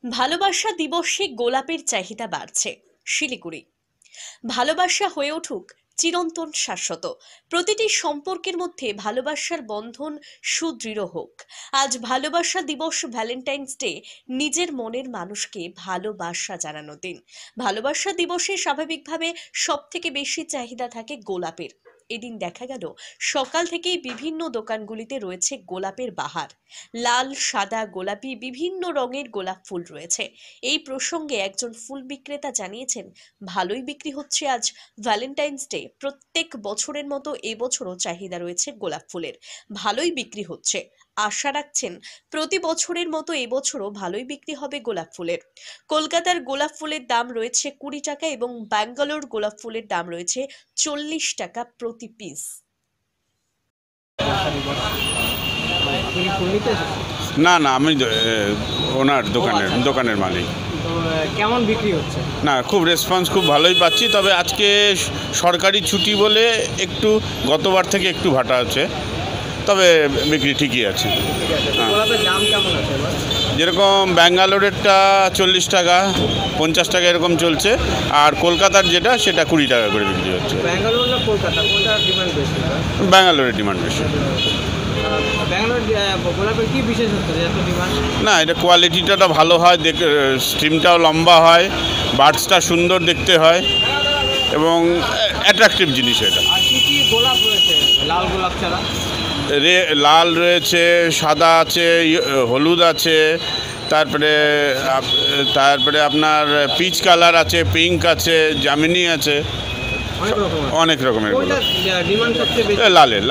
ভালোবাসা দিবসে গোলাপের চাহিদা বাড়ছে। শিলিগুড়ি। ভালোবাসা হয়ে উঠুক চিরন্তন শাশ্বত। প্রতিটি সম্পর্কের মধ্যে ভালোবাসার বন্ধন সুদৃঢ় হোক। আজ ভালোবাসা দিবস, ভ্যালেন্টাইন্স ডে। নিজের মনের মানুষকে ভালোবাসা জানানোর দিন। ভালোবাসা দিবসে স্বাভাবিকভাবে সব থেকে বেশি চাহিদা থাকে গোলাপের। এদিন দেখা গেল সকাল থেকেই বিভিন্ন দোকানগুলিতে রয়েছে গোলাপের বাহার। লাল, সাদা, গোলাপি বিভিন্ন রঙের গোলাপ ফুল রয়েছে। এই প্রসঙ্গে একজন ফুল বিক্রেতা জানিয়েছেন, ভালোই বিক্রি হচ্ছে আজ ভ্যালেন্টাইন্স ডে। প্রত্যেক বছরের মতো এবছরও চাহিদা রয়েছে গোলাপ ফুলের, ভালোই বিক্রি হচ্ছে। আশা রাখছেন প্রতি বছরের মতো এবছরও ভালোই বিক্রি হবে গোলাপ ফুলের। কলকাতার গোলাপ ফুলের দাম রয়েছে 20 টাকা এবং ব্যাঙ্গালোর গোলাপ ফুলের দাম রয়েছে 40 টাকা প্রতি পিস। না না, আমি ওনার দোকানের মালিক। তো কেমন বিক্রি হচ্ছে? না, খুব রেসপন্স খুব ভালোই পাচ্ছি, তবে আজকে সরকারি ছুটি বলে একটু গতবার থেকে একটু ভাটা আছে, তবে বিক্রি ঠিকই আছে। হ্যাঁ, গোলাপের দাম কেমন আছে এবার? যেরকম ব্যাঙ্গালোরেরটা 40 টাকা 50 টাকা এরকম চলছে, আর কলকাতার যেটা সেটা 20 টাকা করে বিক্রি হচ্ছে। ব্যাঙ্গালোর না কলকাতা, কোনটার ডিমান্ড বেশি? ব্যাঙ্গালোরের ডিমান্ড বেশি। ব্যাঙ্গালোর গোলাপের কি বিশেষ হচ্ছে এত ডিমান্ড? না, এটা কোয়ালিটিটা ভালো হয়, স্ট্রিমটাও লম্বা হয়, বার্ডসটা সুন্দর দেখতে হয় এবং অ্যাট্রাকটিভ জিনিস এটা। আর কি কি গোলাপ রয়েছে লাল গোলাপ ছাড়া? লাল রয়েছে, সাদা আছে, হলুদ আছে, তারপরে আপনার পিচ কালার আছে, পিঙ্ক আছে, জামিনি আছে, অনেক রকমের গোলাপ। ডিমান্ড সবচেয়ে বেশি লালের।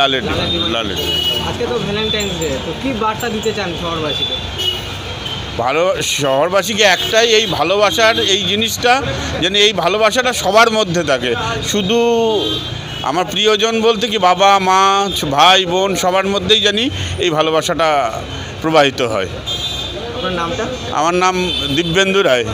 আজকে তো ভ্যালেন্টাইন্স ডে, তো কি বার্তা দিতে চান শহরবাসীকে? শহরবাসীকে একটাই, এই ভালোবাসার এই জিনিসটা যেন এই ভালোবাসাটা সবার মধ্যে থাকে। শুধু আমার প্রিয়জন বলতে কি বাবা মা ভাই বোন সবার মধ্যেই জানি এই ভালোবাসাটা প্রবাহিত হয়। আপনার নামটা? আমার নাম দিব্যেন্দু রায়।